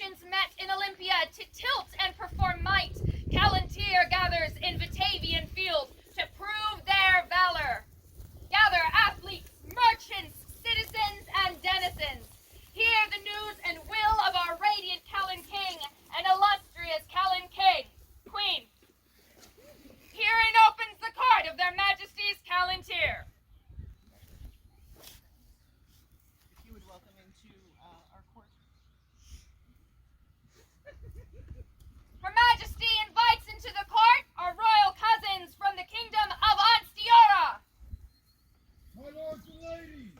nations met in Olympia to tilt and perform might, Callantyr gathers in Batavian field to prove their valor. Gather athletes, merchants, citizens, and denizens. Hear the news and will of our radiant Callan King and illustrious Callan King, Queen. Herein opens the court of their Majesties Callantyr. If you would welcome into our court. Her Majesty invites into the court our royal cousins from the kingdom of Anstiora. My lords and ladies,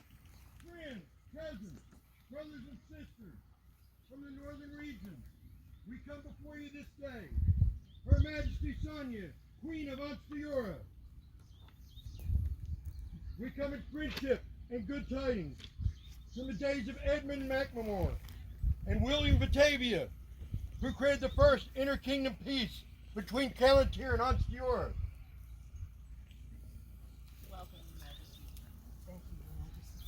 friends, cousins, brothers and sisters from the northern region, we come before you this day. Her Majesty Sonia, Queen of Anstiora. We come in friendship and good tidings from the days of Edmund MacMamor and William Batavia, who created the first inter-kingdom peace between Callantyr and Anstiora. Welcome, Your Majesty. Thank you, Your Majesty.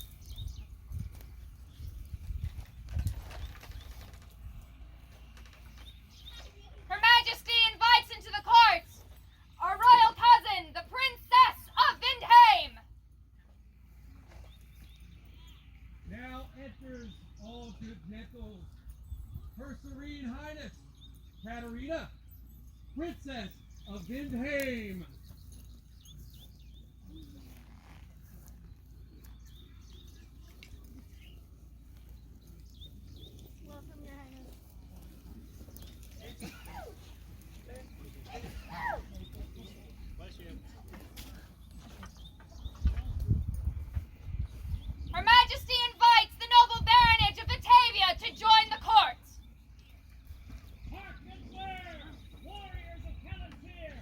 Her Majesty invites into the court our royal cousin, the Princess of Vindheim. Now enters all good neckles, Her Serene Highness, Katarina, Princess of Vindheim. Welcome, Your Highness. Her Majesty invites the noble baronage of Batavia to join the court. Hearken there, warriors of Callantyr,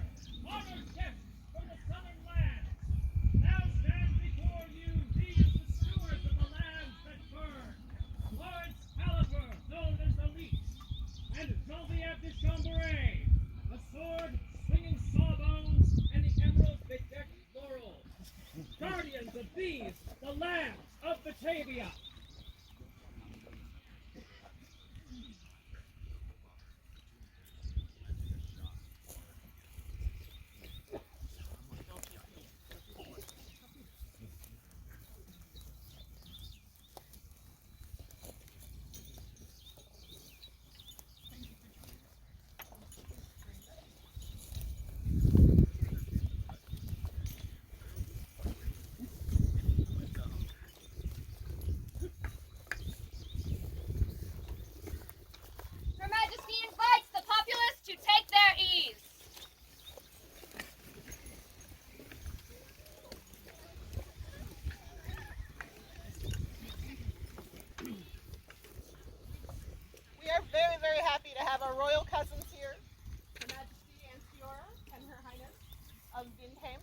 honored guests from the southern lands. Now stand before you these the stewards of the lands that burn. Lawrence Caliber, known as the Leech, and Joliet de Chambray, a sword swinging sawbones and the emerald bedecked laurel. Guardians of these, the lands of Batavia. Her Majesty invites the populace to take their ease. We are very, very happy to have our royal cousins here, Her Majesty Anstiora and Her Highness of Vindheim.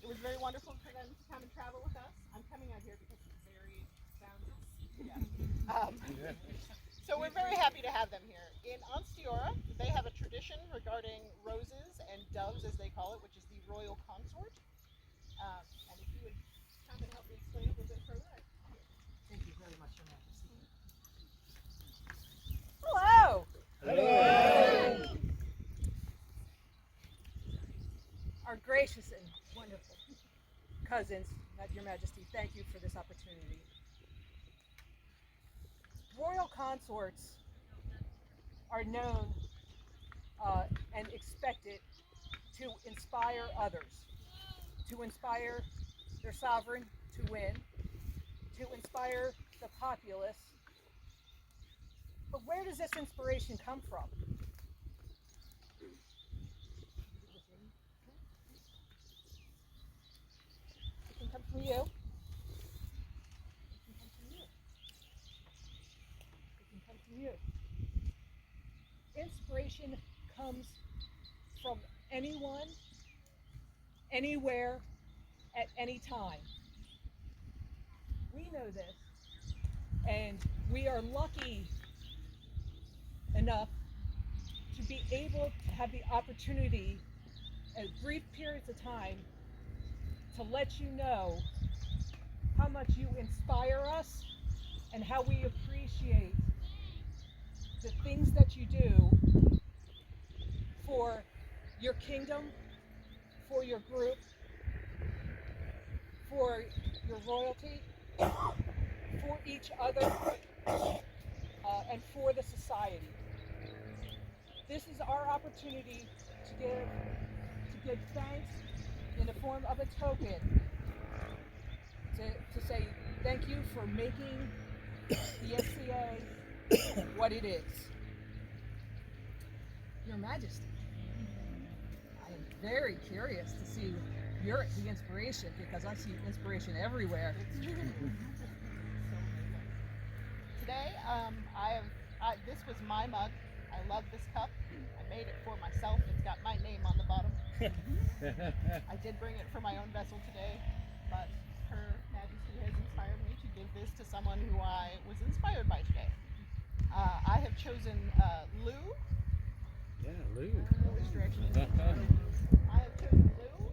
It was very wonderful for them to come and travel with us. I'm coming out here because it's very sounds. Yeah. So we're very happy to have them here. In Anstiora, they have a tradition regarding roses and doves, as they call it, which is the royal consort. And if you would come and help me explain a little bit further. Thank you very much, Your Majesty. Hello! Hello! Our gracious and wonderful cousins, Your Majesty, thank you for this opportunity. Royal consorts are known and expected to inspire others, to inspire their sovereign to win, to inspire the populace. But where does this inspiration come from? It can come from you. It can come from you. It can come from you. Inspiration comes from anyone, anywhere, at any time. We know this, and we are lucky enough to be able to have the opportunity at brief periods of time to let you know how much you inspire us and how we appreciate the things that you do for your kingdom, for your group, for your royalty, for each other, and for the society. This is our opportunity to give thanks in the form of a token to say thank you for making the SCA what it is. Your Majesty, I am very curious to see the inspiration, because I see inspiration everywhere. Today, this was my mug. I love this cup. I made it for myself. It's got my name on the bottom. I did bring it for my own vessel today, but Her Majesty has inspired me to give this to someone who I was inspired by today. I have chosen Lou. Yeah, Lou. Which direction is it? I have chosen Lou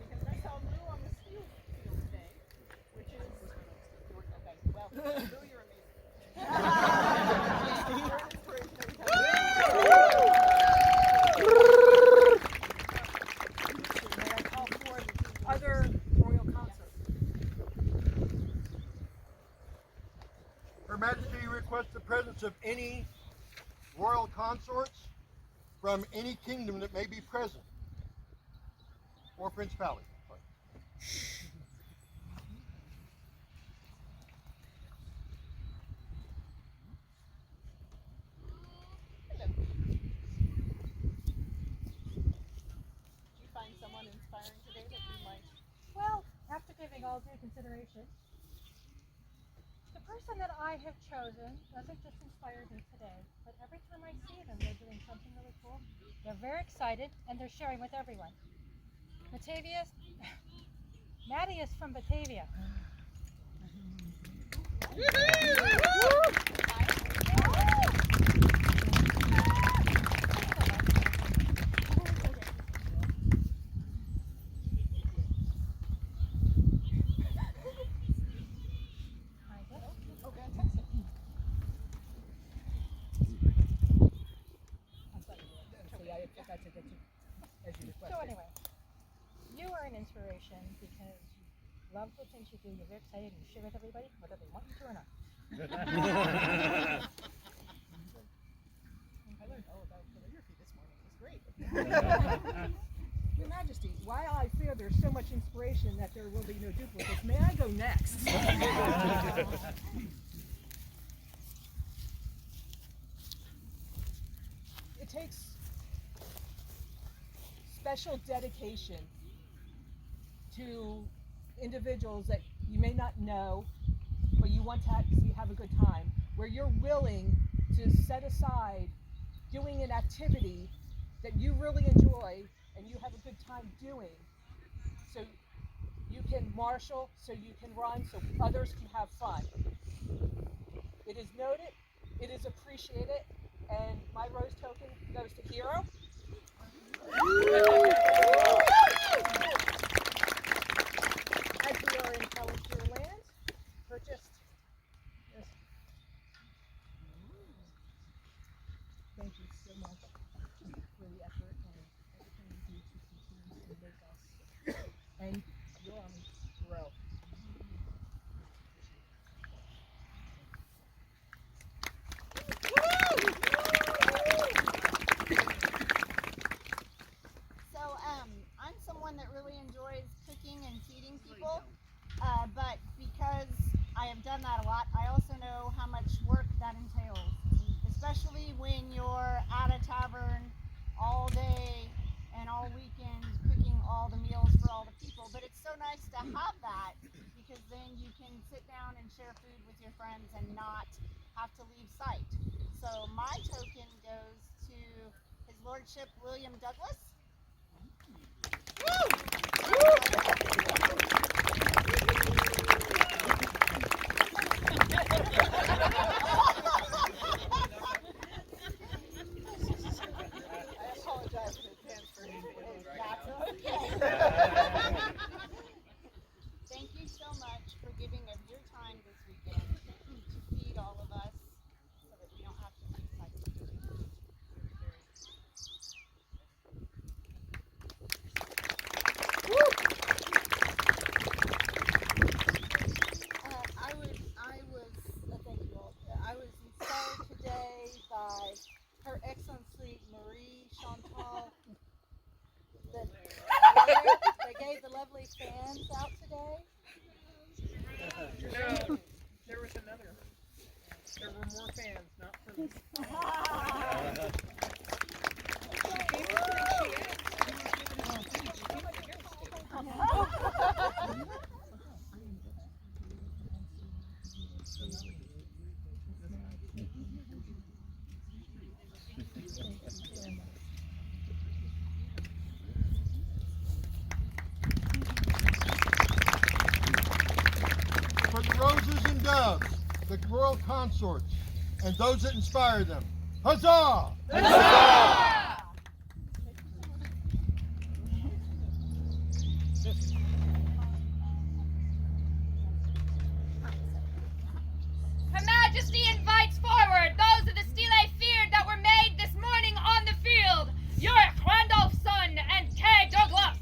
because I saw Lou on the steel field today, which is okay. Well, Lou, you're amazing. You're an inspiration every time. May I call forth other royal consorts? Her Majesty requests the presence of any royal consorts from any kingdom that may be present, or principality. Sorry. Hello. Did you find someone inspiring today that you might? Well, after giving all due consideration, the person that I have chosen doesn't just inspire me today, but every time I see them, they're doing something really cool. They're very excited, and they're sharing with everyone. Batavia, Maddie is from Batavia. Oh, fantastic. See, I forgot to get you as you requested. So anyway, you are an inspiration because you love the things you do. You're very excited and you share with everybody, whether they want you to or not. I learned all about calligraphy this morning. It was great. Your Majesty, while I fear there's so much inspiration that there will be no duplicates, may I go next? It takes special dedication to individuals that you may not know, but you want to have a good time, where you're willing to set aside doing an activity that you really enjoy and you have a good time doing, so you can marshal, so you can run, so others can have fun. It is noted, it is appreciated, and my rose token goes to Hero. As we are in Palantir land, purchased this. Thank you so much for the effort and everything you do to continue to make us and your army grow. So, I'm someone that really enjoys cooking and feeding people, but because I have done that a lot, I also know how much work that entails, especially when you're at a tavern all day and all weekend cooking all the meals for all the people. But it's so nice to have that because then you can sit down and share food with your friends and not have to leave sight. So my token goes to His Lordship William Douglas. I apologize in advance for that's okay. Thank you so much for giving of your time this weekend to feed all of us so that we don't have to leave made the lovely fans out today? No, there was another. There were more fans, not for me. For the roses and doves, the royal consorts, and those that inspire them. Huzzah! Her Majesty invites forward those of the stelae feared that were made this morning on the field. Yorick Randolphson and Kay Douglas.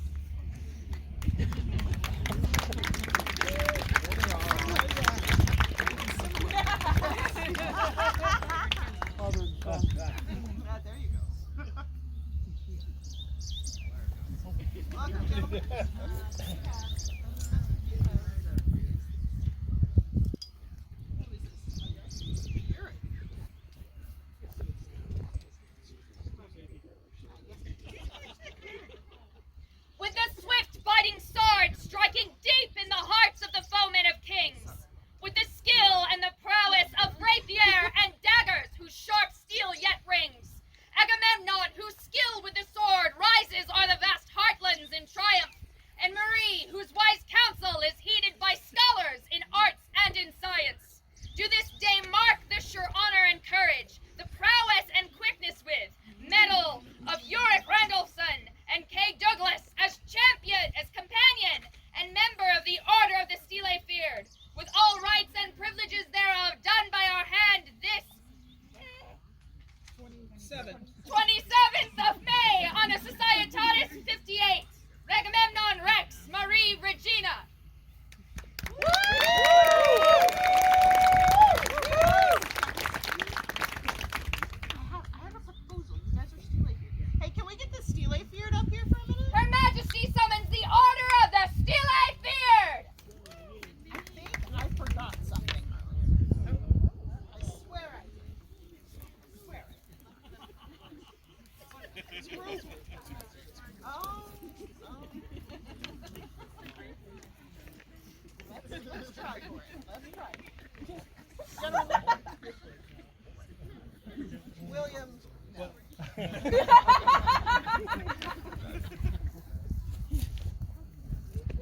There you go. Welcome, gentlemen. With the swift biting sword striking deep in the hearts of the foemen of kings, with the skill and the prowess of rapier and daggers whose sharp steel yet rings, Agamemnon, whose skill with the sword rises o'er the vast heartlands in triumph, and Marie, whose wise counsel is heeded by scholars in arts and in science, do this day mark the sure honor and courage, the prowess and quickness with medal of Yorick Randolphson and Kay Douglas as champion, as companion, and member of the Order of the Stelae Feared, with all rights and privileges thereof done by our hand this 27th of May on a Societatis 58. Agamemnon Rex, Marie Regina. I have a proposal. You guys are stelae feared. Hey, can we get the stelae feared up here for a minute? Her Majesty summons the Order of the Stelae Feared. I think I forgot something. I swear I did. I swear I did. Oh. Let's try for it. Let's try. Gentlemen. William. No.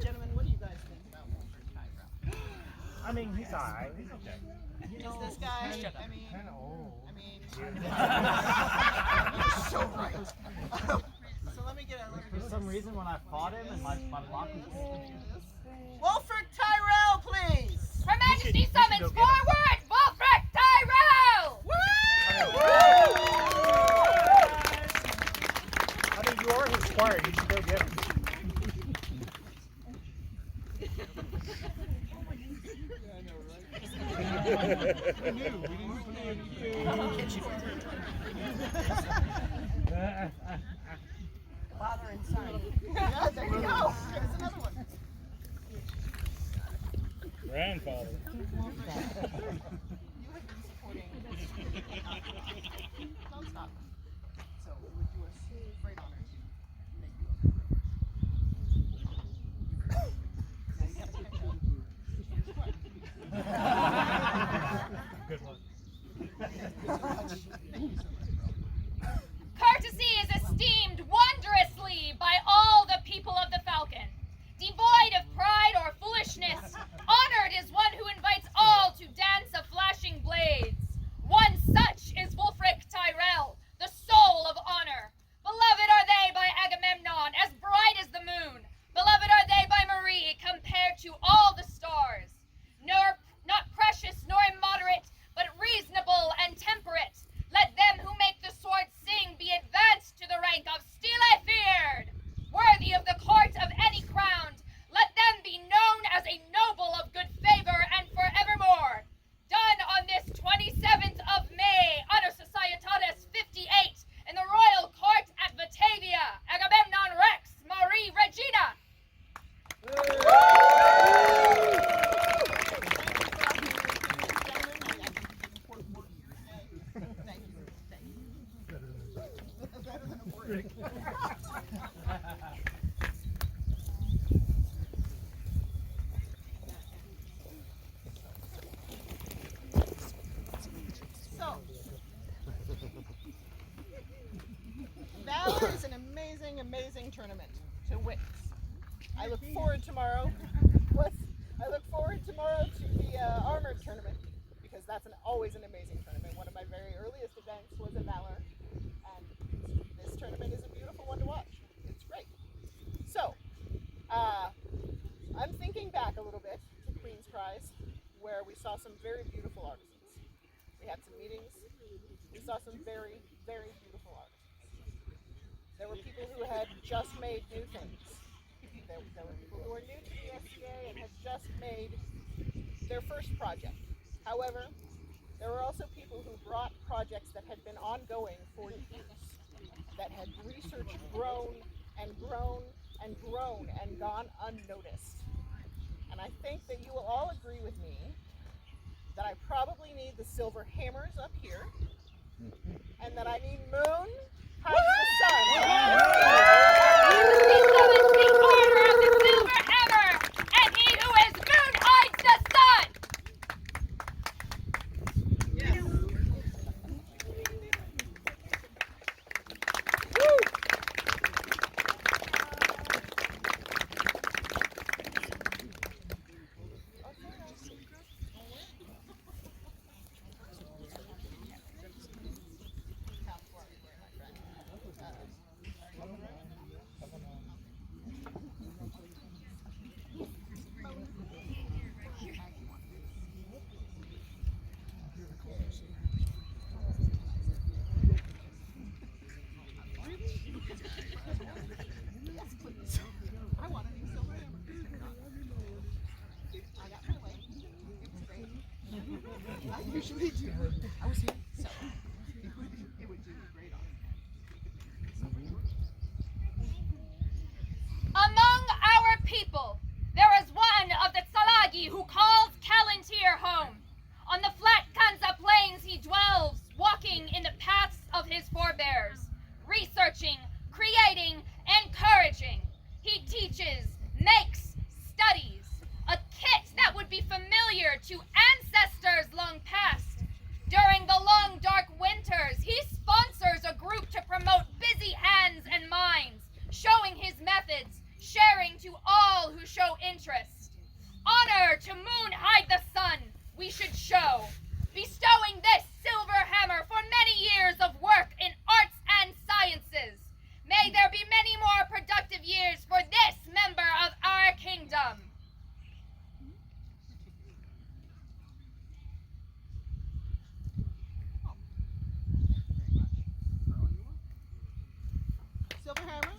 Gentlemen, what do you guys think about Walter Tyrell? I mean, he's alright. He's okay. Is this guy? I mean, Kinda old. so right. So let me get For some reason, when I fought him and my block was Wolfric Tyrell, please. Her Majesty you should summons go get him. forward Wolfric Tyrell. I mean, you are his squire. You should go get him. Father and son. Yeah, there you go. There's another one. Grandfather. You have been supporting. Don't stop. So it would do us great honor to make you a now you have to catch up. Good one. Courtesy is esteemed wondrously by all the people of the Falcon. Devoid of pride or foolishness, honored is one who invites all to dance of flashing blades. One such is Wolfric Tyrell, the soul of honor. Beloved are they by Agamemnon, as bright as the moon. Beloved are they by Marie, compared to all the stars. Nor not precious nor immoderate, but reasonable and temperate. Let So, Valor is an amazing, amazing tournament to witness. I look forward tomorrow. I look forward tomorrow to the Armored tournament because that's always an amazing tournament. One of my very earliest events was at Valor, and this tournament is a beautiful one to watch. It's great. So, I'm thinking back a little bit to Queen's Prize, where we saw some very beautiful artisans. We had some meetings. We saw some very, very beautiful artisans. There were people who had just made new things. There were people who were new to the SCA and had just made their first project. However, there were also people who brought projects that had been ongoing for years, that had research grown and grown and grown and gone unnoticed. And I think that you will all agree with me that I probably need the silver hammers up here, and that I need moon hides the sun. He summons the order of the silver hammer, and he who is moon hides the sun! Yes, please. I want a new silver hammer. I got my way. It was great. I usually do. I was here, so it would do great on Among our people, there is one of the Tsalagi who calls Kalantir home. On the flat Kanza plains he dwells, walking in the paths of his forebears, researching, creating, encouraging. He teaches, makes, studies, a kit that would be familiar to ancestors long past. During the long dark winters, he sponsors a group to promote busy hands and minds, showing his methods, sharing to all who show interest. Honor to moon hide the sun, we should show, bestowing this silver hammer for many years of work in arts and sciences. May there be many more productive years for this member of our kingdom. silver hammer.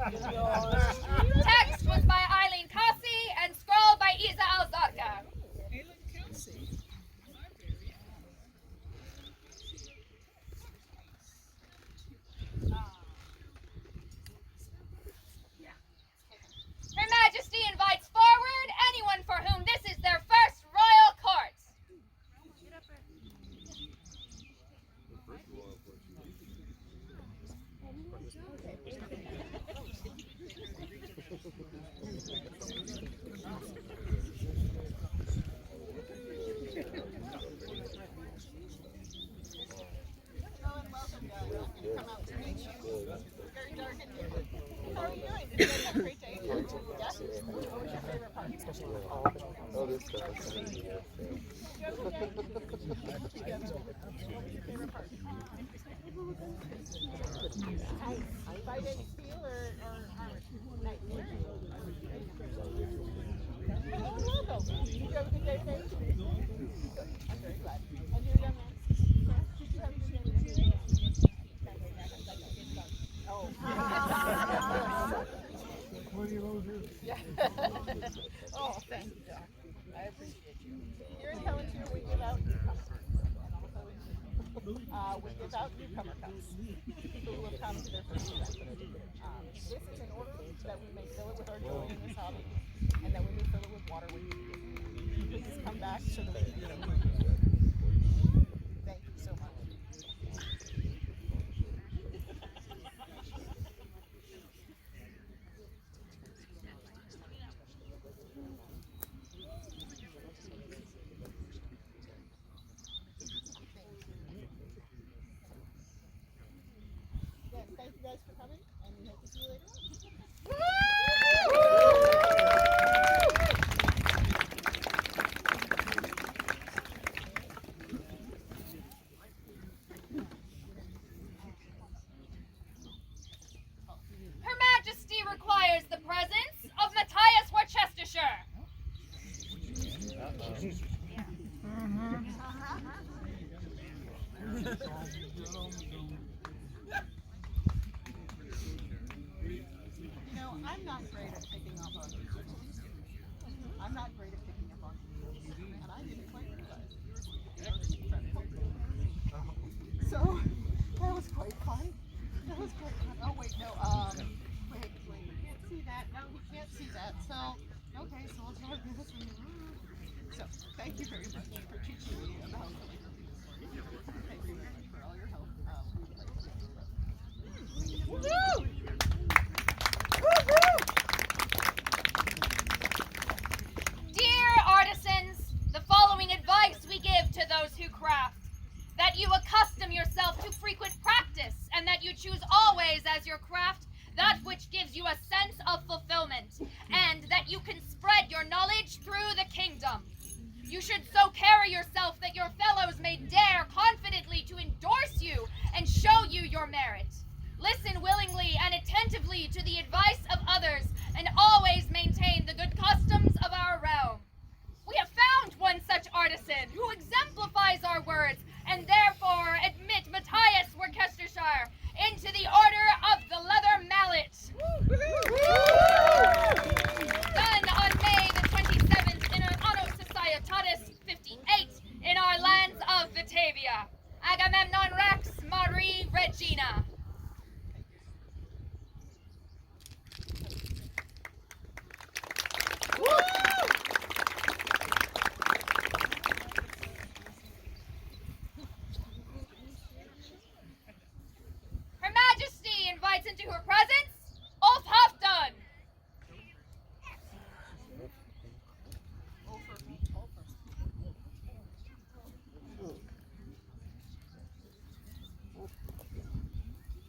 If you will escort the Text was by Eileen Kasi and scroll by Isa Alzarka. Her Majesty invites forward anyone for whom this is their first royal court. Hello and welcome, guys. Come out to meet you. Very dark in here. How are you doing? Did you guys have a great day? Yeah? What was your favorite part? Oh, this stuff. Did you have a good day? What was your favorite part? Fighting steel or armor? Nice. Hello and welcome. Did you have a good day today? Good. I'm very glad. And your young man? Did you have a good day today? Oh. Yeah. Oh, thank you, Doc. I appreciate you. Here in Palantir, we give out newcomer cards. And also we give out newcomer cups. People who have come to their first event. This is in order that we may fill it with our joy in this hobby, and water when you need it. Please come back to the meeting. Thank you so much. Again, thank you guys for coming, and we hope to see you later on. Her Majesty requires the presence of Matthias Worcestershire. You know, I'm not great at picking up on people. I'm not great at picking up on people. And I didn't quite realize that you were speaking incredible. So, that was quite fun. That was quite fun. Oh, wait, no, wait, you can't see that. No, we can't see that. So, okay, so we'll try this. So, thank you very much for teaching me about calligraphy this morning. Thank you very much for all your help. We would like to give you a present. Dear artisans, the following advice we give to those who craft: that you accustom yourself to frequent practice, and that you choose always as your craft that which gives you a sense of fulfillment, and that you can spread your knowledge through the kingdom. You should so carry yourself that your fellows may dare confidently to endorse you and show you your merit. Listen willingly and attentively to the advice of others, and always maintain the good customs of our realm. We have found one such artisan who exemplifies our words, and therefore admit Matthias Worcestershire into the Order of the Leather Mallet. Done on May the 27th in Anno Societatis 58 in our lands of Batavia. Agamemnon Rex Marie Regina. Her Majesty invites into her presence Ulf Halfdan.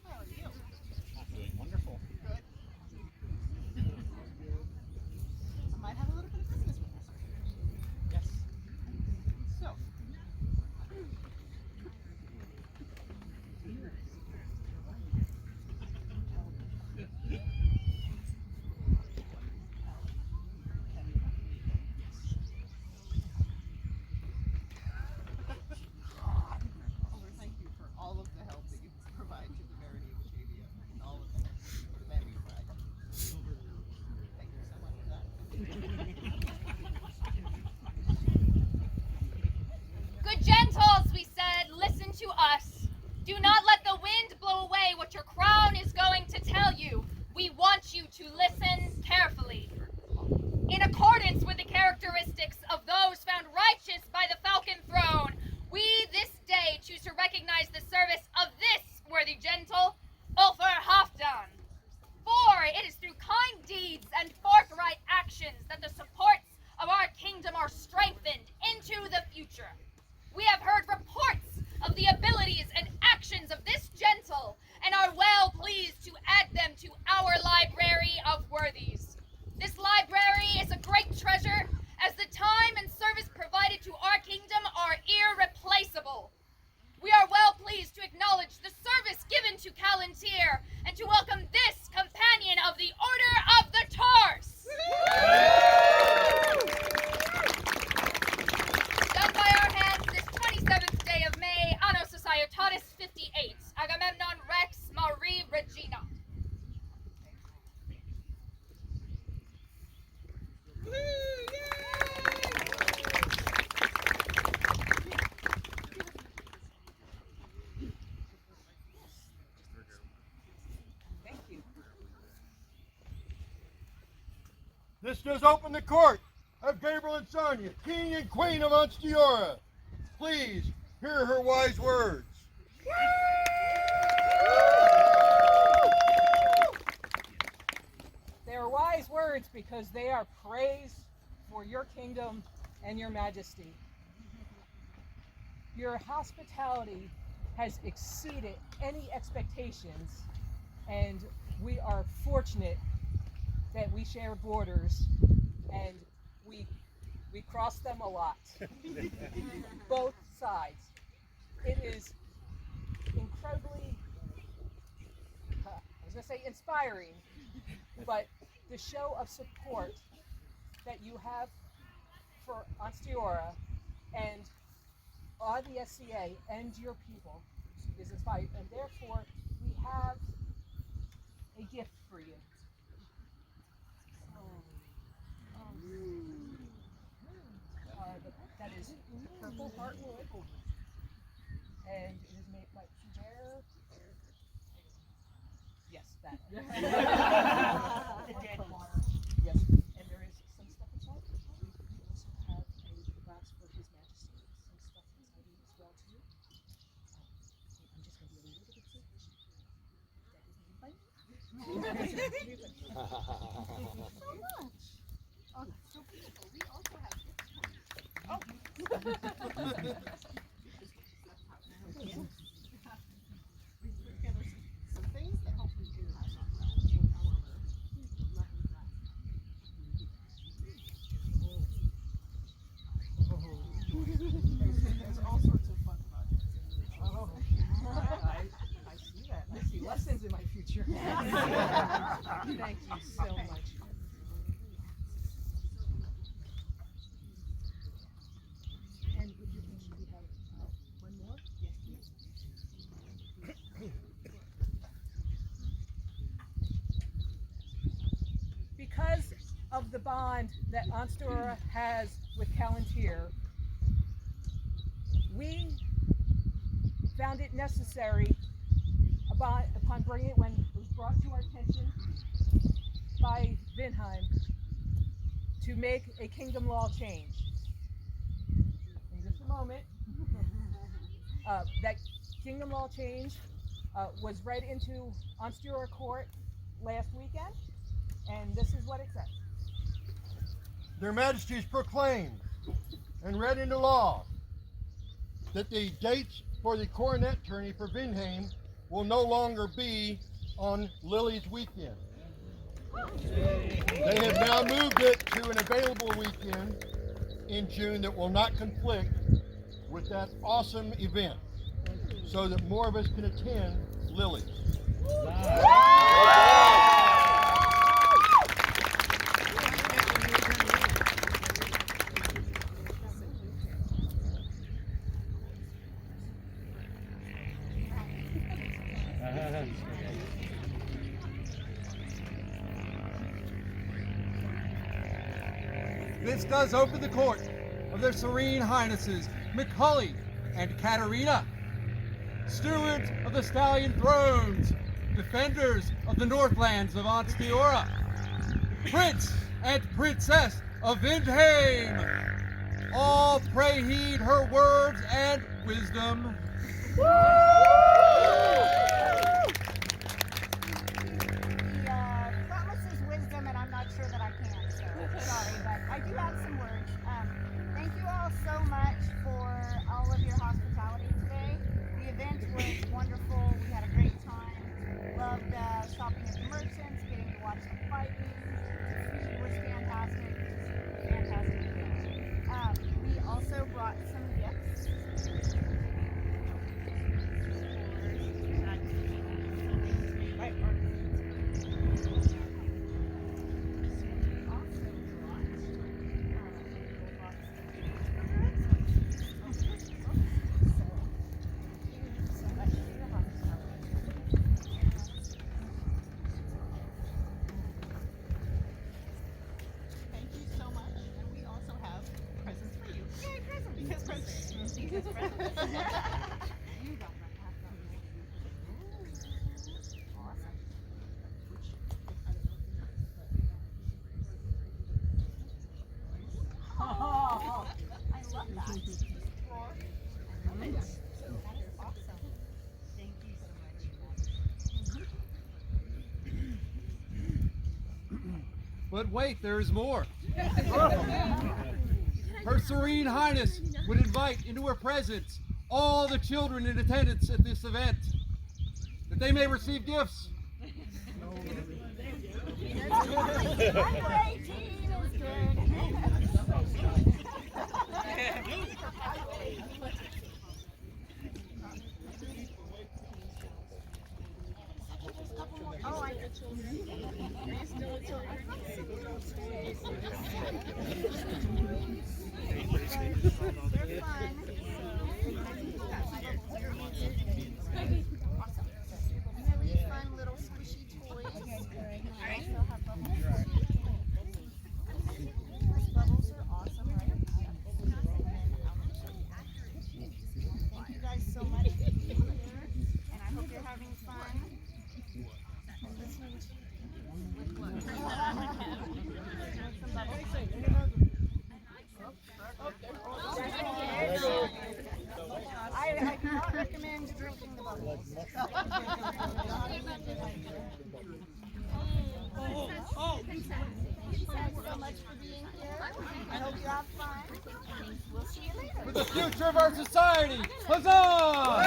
How are you? Doing wonderful. Good. I might have a little bit of business with you. Yes. So, Oliver, thank you for all of the help that you provide to the Verity of Batavia and all of the help for the landing flag. Thank you so much for that. Good gentles, we said, listen to us. Do not let the wind blow away what your crown is going to tell you. We want you to listen carefully. In accordance with the characteristics of those found righteous by the Falcon Throne, we this day choose to recognize the service of this worthy gentle, Ulfer Halfdan. For it is through kind deeds and forthright actions that the supports of our kingdom are strengthened into the future. We have heard reports of the abilities and actions of this gentle, and are well pleased to add them to our library of worthies. This library is a great treasure, as the time and service provided to our kingdom are irreplaceable. We are well pleased to acknowledge the service given to Callantyre, and to welcome this companion of the Order of the Tars. Done by our hands this 27th day of May, Anno Societatis 58, Agamemnon Rex Marie Regina. This does open the court of Gabriel and Sonia, King and Queen of Onstiora. Please hear her wise words. They are wise words because they are praise for your kingdom and your majesty. Your hospitality has exceeded any expectations, and we are fortunate that we share borders, and we cross them a lot. Both sides. It is incredibly, I was going to say inspiring, but the show of support that you have for Onstiora and on the SCA and your people is inspiring, and therefore we have a gift for you. That is purple heartwood, and it is made by Bear. Yes, that. Yes, and there is some stuff inside. We also have a glass for His Majesty, some stuff inside it as well too. I'm just going to be a little bit selfish. That is made by me. So much. Oh, that's so beautiful. We also have gifts for you. Oh. We put together some things that hopefully do pass on well. There's all sorts of fun projects. Oh, I see that. I see lessons in my future. Thank you so much. And would you mention we have one more? Yes, please. Because of the bond that Onstiora has with Callantyr, we found it necessary upon bringing it when it was brought to our attention by Vinheim to make a kingdom law change. In just a moment, that kingdom law change was read into Onstiora Court last weekend, and this is what it says. Their Majesties proclaimed and read into law that the dates for the coronet tourney for Vinheim will no longer be on Lily's weekend. They have now moved it to an available weekend in June that will not conflict with that awesome event, so that more of us can attend Lily's. This does open the court of their Serene Highnesses Macaulay and Katerina, stewards of the Stallion Thrones, defenders of the Northlands of Onstiora, Prince and Princess of Vindheim. All pray heed her words and wisdom. He promises wisdom, and I'm not sure that I can, so sorry, but I do have some words. Thank you all so much for all of your hospitality today. The event was wonderful. We had a great time. Loved shopping at the merchants, getting to watch the fighting. The food was fantastic. Fantastic event. We also brought some gifts. Thank you so much. And we also have presents for you. Yay, presents! Because presents. Because presents. You got that. Awesome. But wait, there is more. Her Serene Highness would invite into her presence all the children in attendance at this event, that they may receive gifts. Under 18 is good. Oh, I get They're fun. Really fun little squishy toys. I also have bubbles. These bubbles are awesome, right? Thank you guys so much for being here, and I hope you're having fun. And listening to some bubbles. I do not recommend drinking the bubbles. Thanks so much for being here. I hope you have fun. We'll see you later. For the future of our society, huzzah!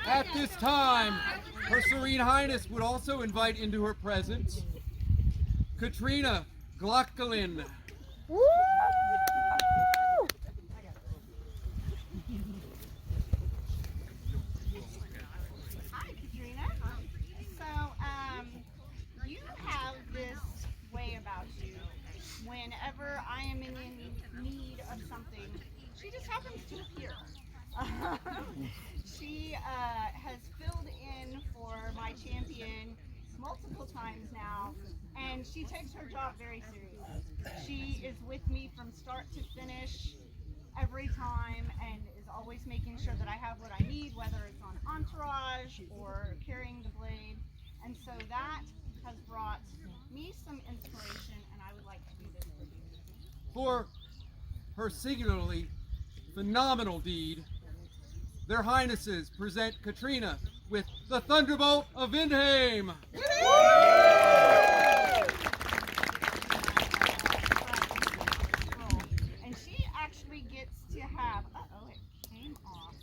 At this time, Her Serene Highness would also invite into her presence Katrina Glockelin. Hi, Katrina. So, you have this way about you. Whenever I am in need of something, she just happens to appear. She has filled in for my champion multiple times now, and she takes her job very seriously. She is with me from start to finish every time and is always making sure that I have what I need, whether it's on entourage or carrying the blade. And so that has brought me some inspiration, and I would like to do this for you. For her singularly phenomenal deed, their Highnesses present Katrina with the Thunderbolt of Vindheim. And she actually gets to have, it came off.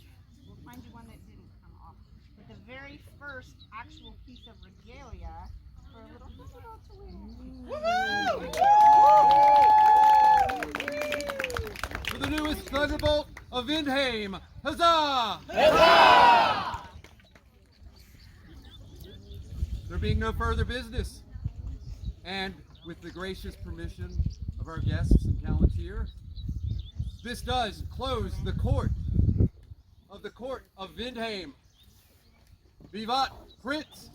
We'll find you one that didn't come off. But the very first actual piece of regalia for a little Thunderbolt to win. For the newest Thunderbolt of Vindheim, huzzah! Huzzah! There being no further business, and with the gracious permission of our guests and Callantyr, this does close the court of Vindheim. Vivat Prince!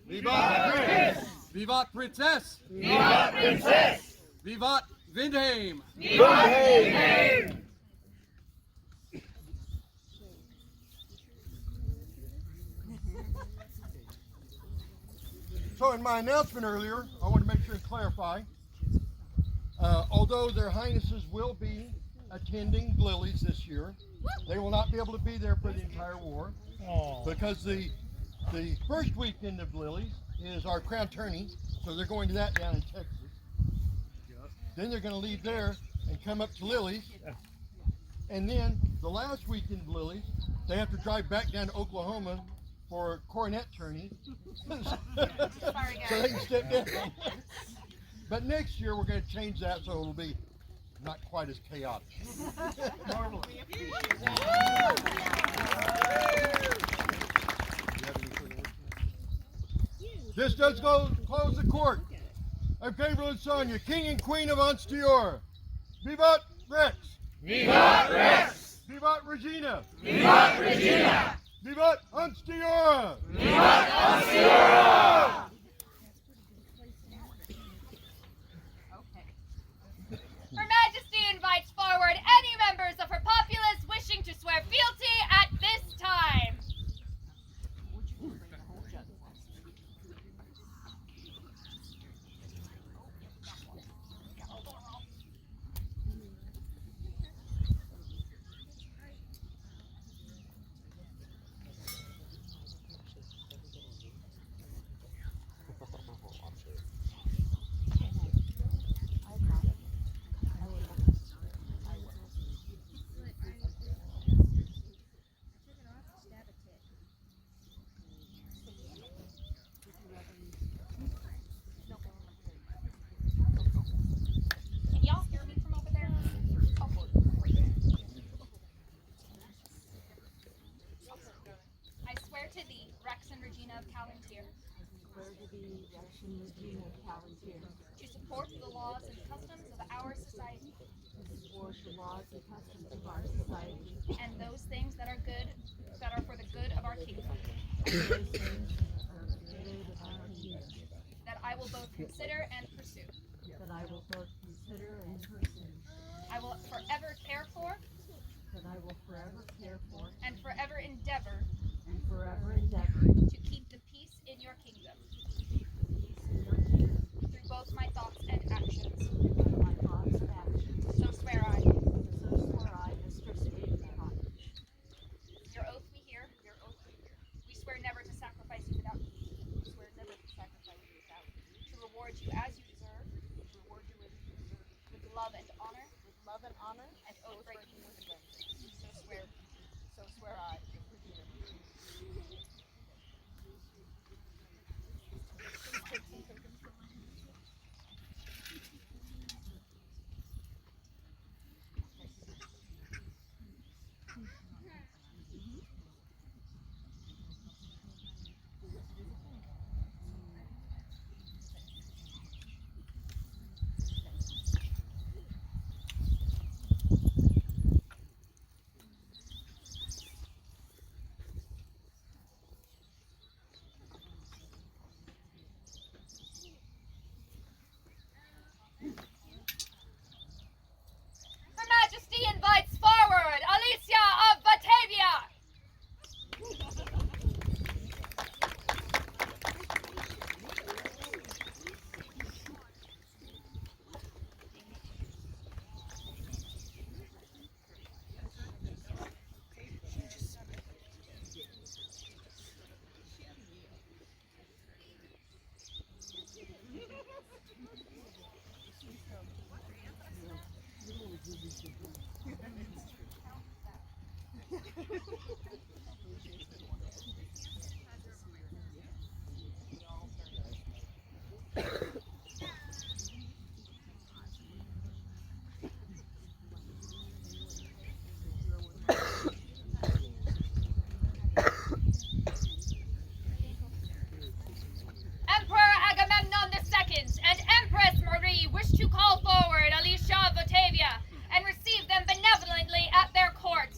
Vivat Prince! Vivat Princess! Vivat Princess! Vivat Vindheim! Vivat Vindheim! So in my announcement earlier, I want to make sure and clarify, although their Highnesses will be attending Lilies this year, they will not be able to be there for the entire war, because the first weekend of Lilies is our crown tourney, so they're going to that down in Texas. Then they're going to leave there and come up to Lilies, and then the last weekend of Lilies, they have to drive back down to Oklahoma for coronet tourney, so they can step down. But next year we're going to change that so it'll be not quite as chaotic. Marvelous. This does close the court of Gabriel and Sonia, King and Queen of Unstior. Vivat Rex! Vivat Rex! Vivat Regina! Vivat Regina! Vivat Unstiora! Vivat Unstiora! Her Majesty invites forward any members of her populace wishing to swear fealty at this time. to thee, Rex and Regina of Callantyre, to support the laws and customs of our society, and those things that are good, that are for the good of our kingdom, that I will both consider and pursue. I will forever care for and forever endeavor to keep the peace in your kingdom through both my thoughts and actions. So swear I. Your oath we hear. We swear never to sacrifice you without need. To reward you as you deserve. With love and honor. And oath-breaking wisdom. So swear I. Her Majesty invites forward Alicia of Batavia. Emperor Agamemnon II and Empress Marie wish to call forward Alicia of Batavia and receive them benevolently at their court.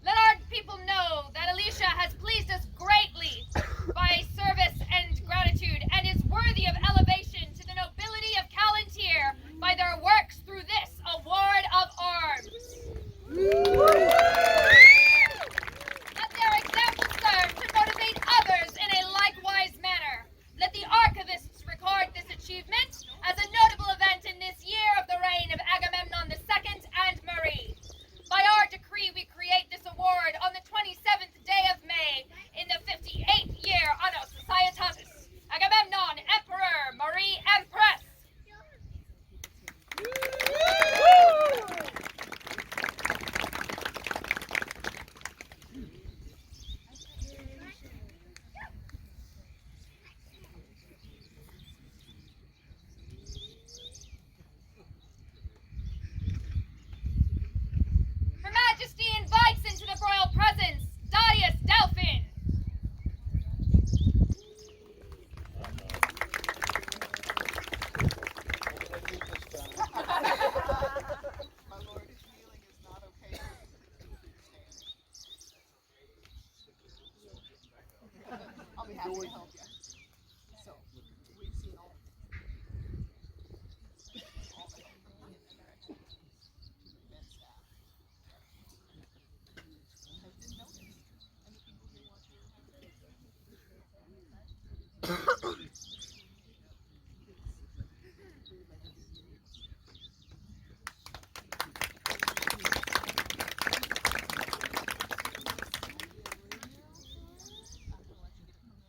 Let our people know that Alicia has pleased us greatly by service and gratitude and is worthy of elevation to the nobility of Callantyre by their works through this award of arms. Let their example serve to motivate others in a likewise manner. Let the archivists record this achievement as a notable event in this year of the reign of Agamemnon II and Marie. By our decree, we create this award on the 27th day of May in the 58th year Anno Societatis. Agamemnon, Emperor, Marie, Empress. Her Majesty invites into the royal presence Darius Delphin. My lord, kneeling is not okay. I'll be happy to help you. So, we've seen all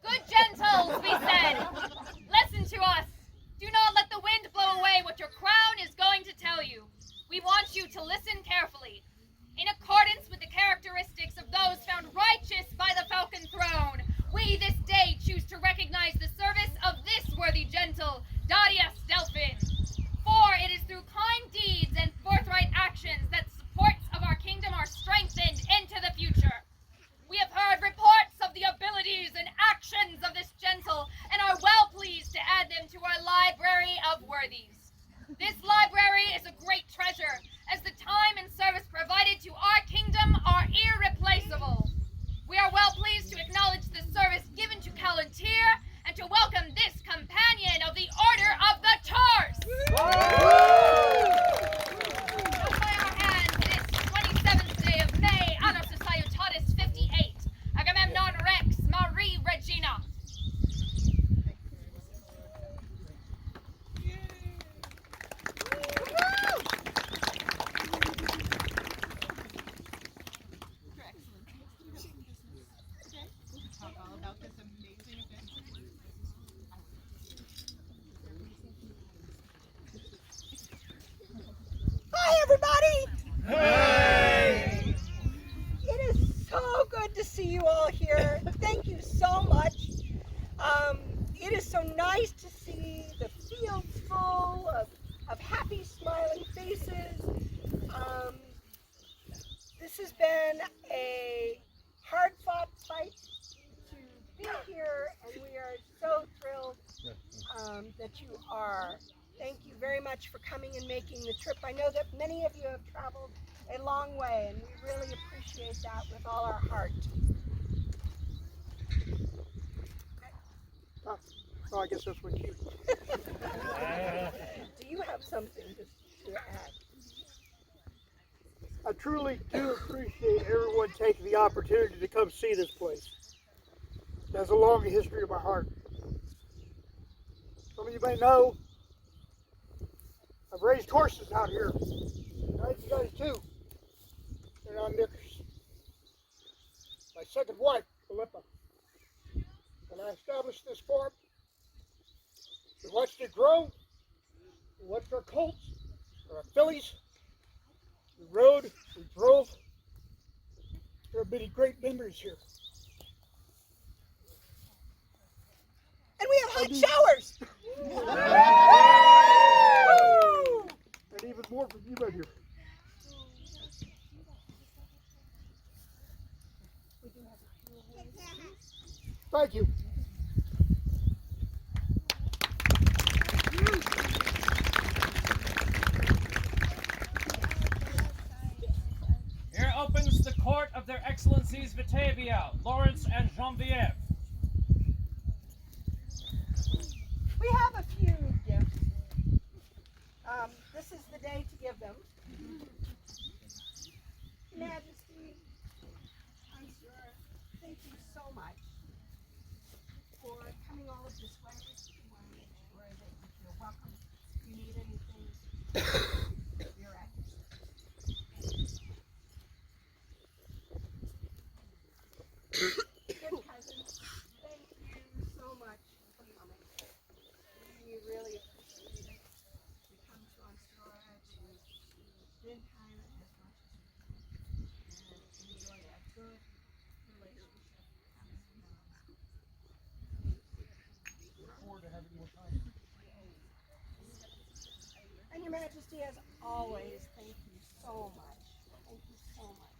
Good gentle everybody! Hey! It is so good to see you all here. Thank you so much. It is so nice to see the fields full of happy, smiling faces. This has been a hard-fought fight to be here, and we are so thrilled that you are. Thank you very much for coming and making the trip. I know that many of you have traveled a long way, and we really appreciate that with all our heart. Well, I guess that's what you. Do you have something to add? I truly do appreciate everyone taking the opportunity to come see this place. It has a long history in my heart. Some of you may know I've raised horses out here. Right, you guys too. They're on Nickers. My second wife, Philippa. When I established this farm, we watched it grow. We watched our colts, our fillies. We rode, we drove. There have many great memories here. And we have hot showers! And even more from you right here. Thank you. Here opens the court of their excellencies Batavia, Lawrence and Genevieve. We have a few gifts. This is the day to give them. Majesty, I'm sure, thank you so much for coming all of this way. We want to make sure that you feel welcome. If you need anything, you're at your service. Good cousins, thank you so much for coming. We really appreciate it. We come to Astoria to spend time as much as we can and enjoy a good relationship. Look forward to having more time. And Your Majesty, as always, thank you so much. Thank you so much.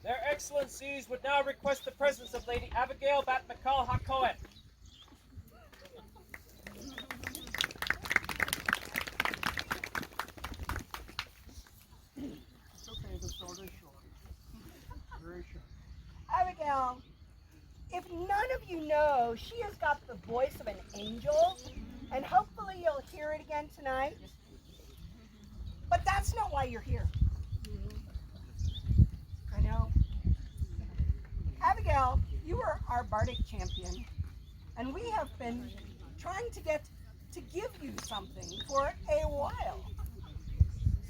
Their excellencies would now request the presence of Lady Abigail Bat McCall Hacohen. It's okay, this sword is short. Very short. Abigail, if none of you know, she has got the voice of an angel, and hopefully you'll hear it again tonight. But that's not why you're here. I know. Abigail, you are our Bardic champion, and we have been trying to get to give you something for a while.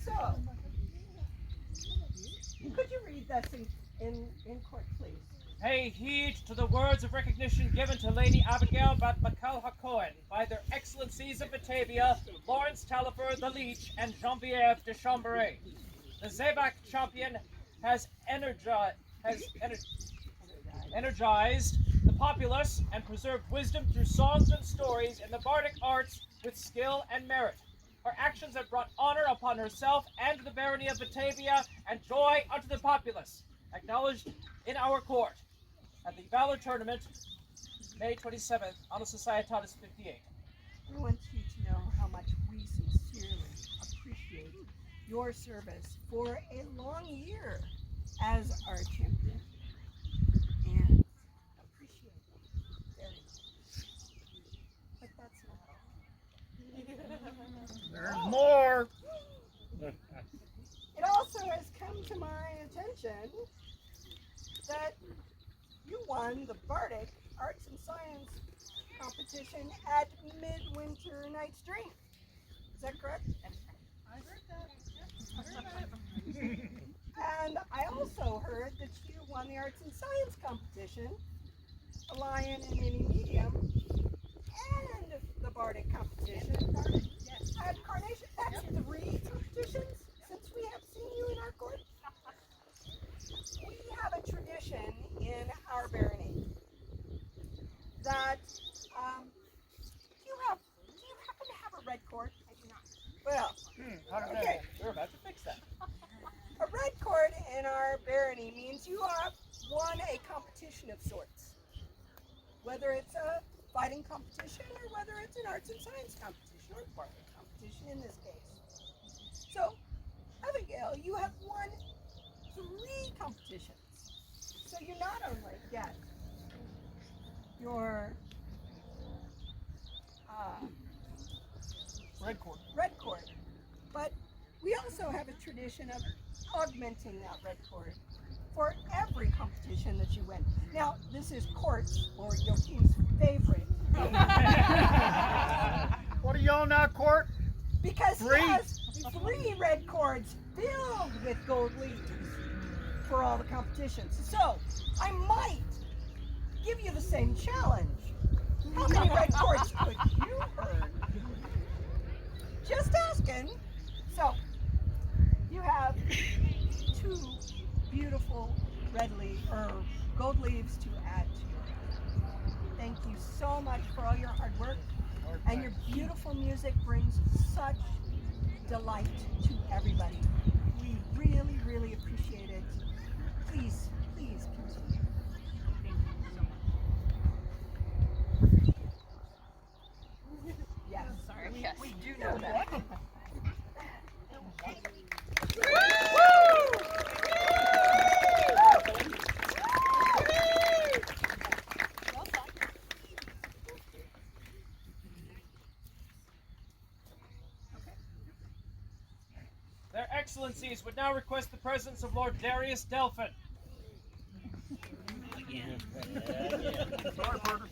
So, could you read this in court, please? Pay heed to the words of recognition given to Lady Abigail Bat McCall Hacohen by their excellencies of Batavia, Lawrence Talifer the Leech, and Genevieve de Chambray. The Zabak champion has energized the populace and preserved wisdom through songs and stories in the bardic arts with skill and merit. Her actions have brought honor upon herself and the barony of Batavia and joy unto the populace. Acknowledged in our court at the Valor tournament, May 27th, Anno Societatis 58. We want you to know how much we sincerely appreciate your service for a long year as our champion. And appreciate it very much. But that's not all. There's more. It also has come to my attention that you won the Bardic Arts and Science competition at Midwinter Night's Dream. Is that correct? I heard that. Yep, I heard that. And I also heard that you won the arts and science competition, the lion and mini medium, and the bardic competition. Yes. At Carnation, that's 3 competitions since we have seen you in our court. We have a tradition in our barony that do you happen to have a red cord? I do not. Well, okay. We're about to fix that. A red cord in our barony means you have won a competition of sorts. Whether it's a fighting competition or whether it's an arts and science competition or bardic competition in this case. So, Abigail, you have won 3 competitions. So you not only get your red cord, but we also have a tradition of augmenting that red cord for every competition that you win. Now, this is Court's or Joachim's favorite. What are y'all now, Court? Because 3? he has 3 red cords filled with gold leaves for all the competitions. So, I might give you the same challenge. How many red cords could you earn? Just asking. So, you have 2 beautiful gold leaves to add to your hand. Thank you so much for all your hard work, and your beautiful music brings such delight to everybody. We really, really appreciate it. Please, please continue. Yes, Sorry, we, yes. we do know that. Their Excellencies would now request the presence of Lord Darius Delphin. Sorry, partner.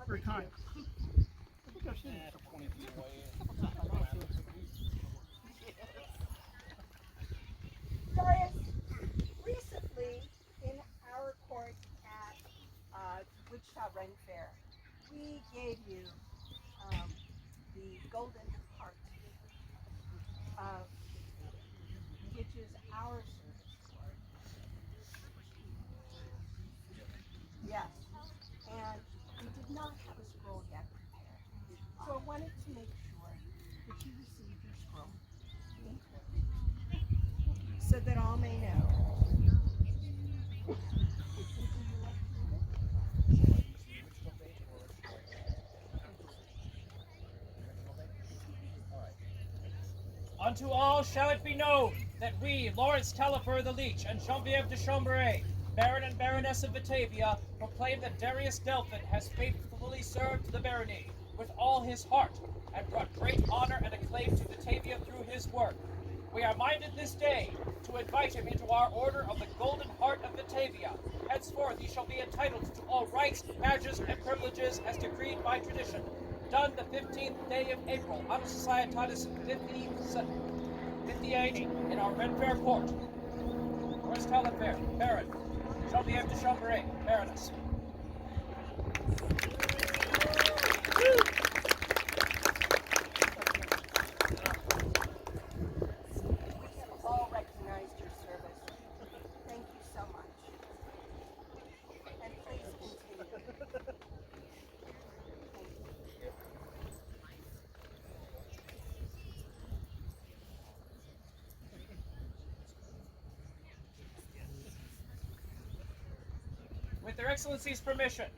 Very kind. I think I've seen it. Darius, recently in our court at Wichita Ren Fair, we gave you the golden heart, which is our service award. Yes, and we did not have a scroll yet prepared, so I wanted to make sure that you received your scroll in court, so that all may know. Unto all shall it be known that we, Lawrence Taillefer the Leech and Geneviève de Chambray, Baron and Baroness of Batavia, proclaim that Darius Delphin has faithfully served the barony with all his heart and brought great honor and acclaim to Batavia through his work. We are minded this day to invite him into our order of the Golden Heart of Batavia. Henceforth he shall be entitled to all rights, badges, and privileges as decreed by tradition. Done the 15th day of April, Anno Societatis 58 in our Ren Fair Court. Lawrence Taillefer, Baron. Geneviève de Chambray, Baroness. We have all recognized your service. Thank you so much. And please continue. With their Excellencies' permission,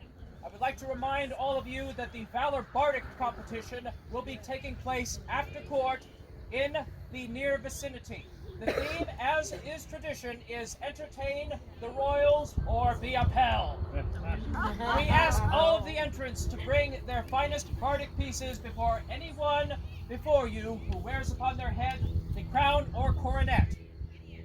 I would like to remind all of you that the Valor Bardic competition will be taking place after court in the near vicinity. The theme, as is tradition, is entertain the royals or be upheld. We ask all of the entrants to bring their finest bardic pieces before anyone before you who wears upon their head the crown or coronet.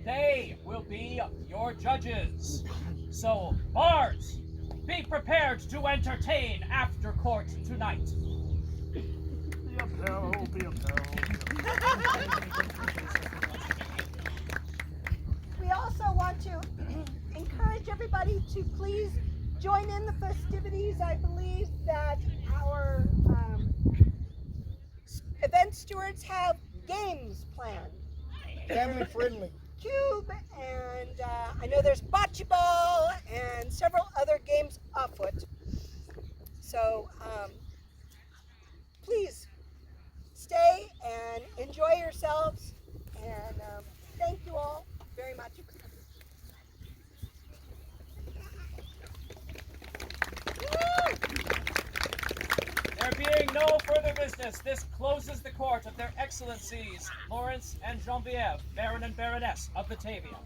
They will be your judges. So, bards, be prepared to entertain after court tonight. We also want to encourage everybody to please join in the festivities. I believe that our event stewards have games planned. Family friendly. Cube, and I know there's bocce ball and several other games afoot. So please stay and enjoy yourselves, and thank you all very much. There being no further business, this closes the court of their excellencies, Lawrence and Genevieve, Baron and Baroness of Batavia.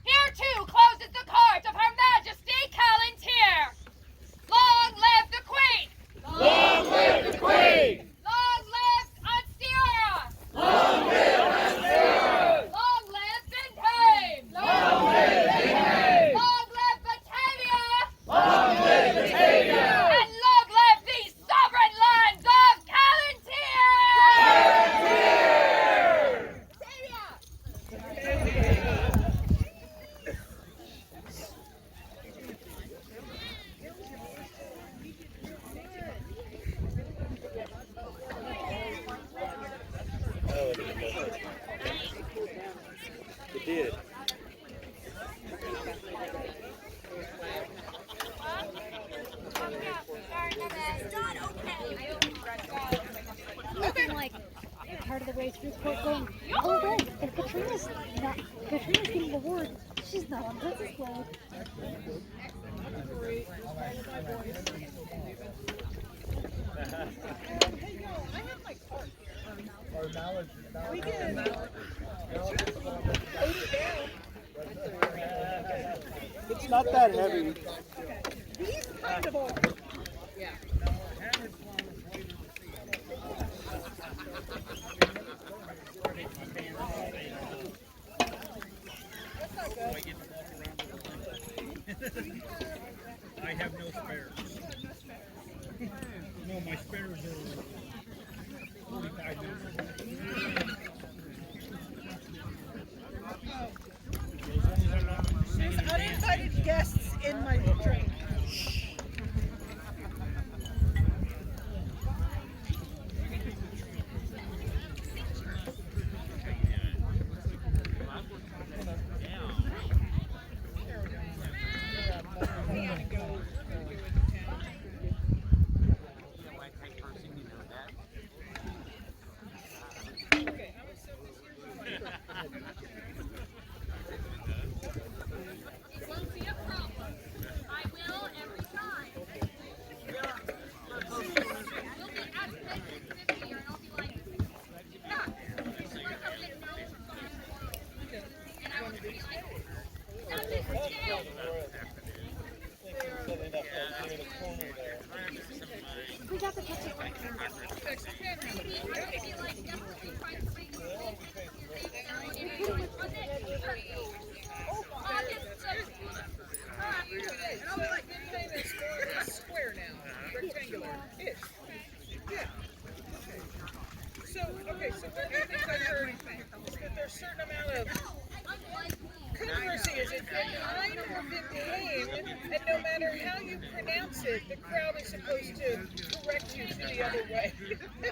Here too closes the court of Her Majesty Callantyre. Long live the Queen! Long live the Queen! Long live Anstiora! Long live Anstiora! Long live Bindheim! Long live Bindheim! Long live Batavia! Long live Batavia! And long live these sovereign lands of Callantyre! It did. Looking like part of the way through court going, oh wait, if Katrina's getting the award, she's not on Princess Load. We can It's not that heavy. He's kind of old. I have no spares. No, my spares are 45 minutes. There's uninvited guests in my train. Won't be a problem. I will every time. You'll be as quick as 50 and I'll be like, yeah. It's like a big nose from and I want to be like, that's it, stay. We got the picture. Square now, rectangular-ish. Yeah. So, okay, so one of the things I heard is that there's a certain amount of controversy. Is it Bindheim or Bindheim? And no matter how you pronounce it, the crowd is supposed to correct you to the other way. I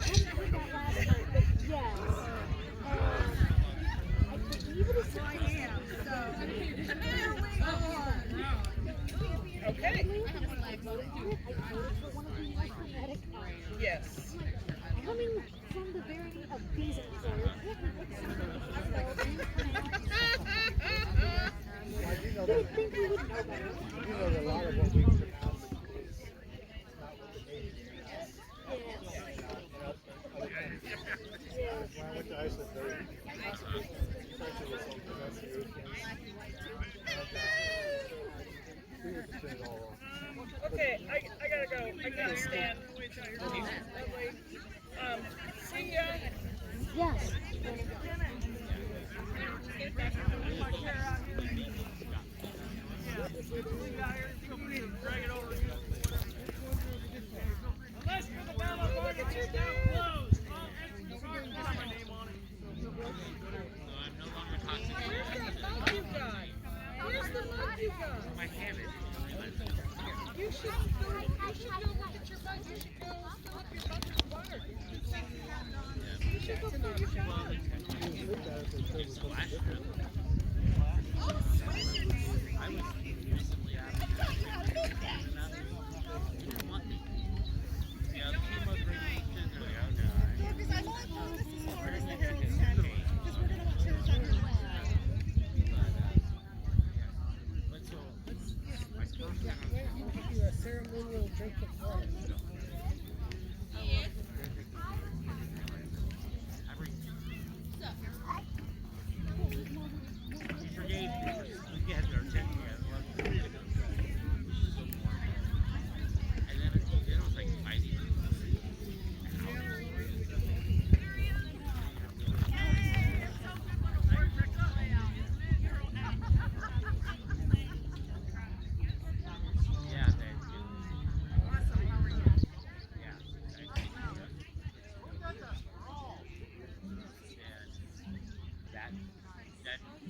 hadn't heard that last night, but yes. I believe it is Okay. I voted for one of the most phonetic Yes. coming from the variety of these episodes, you would think we would know better. You know that a lot of what we pronounce is not what the name is. When I went to Iceland, they especially with some pronunciations. We would say it all wrong. Okay, I gotta go. I gotta stand. See ya. Yes. Unless you're the Valor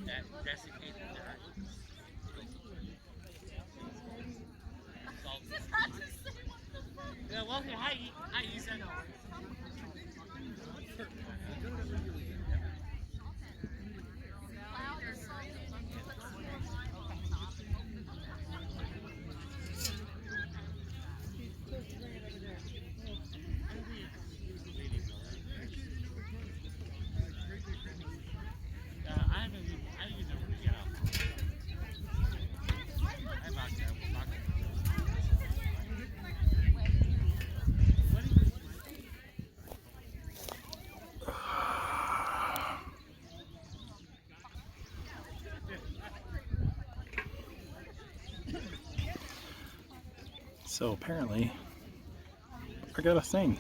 That desiccated dirt. Yeah, well, hi, you said no. So apparently, I got a thing.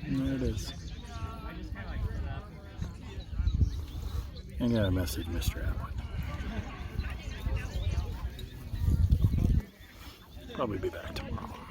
And there it is. I got a message, Mr. Atwood. Probably be back tomorrow.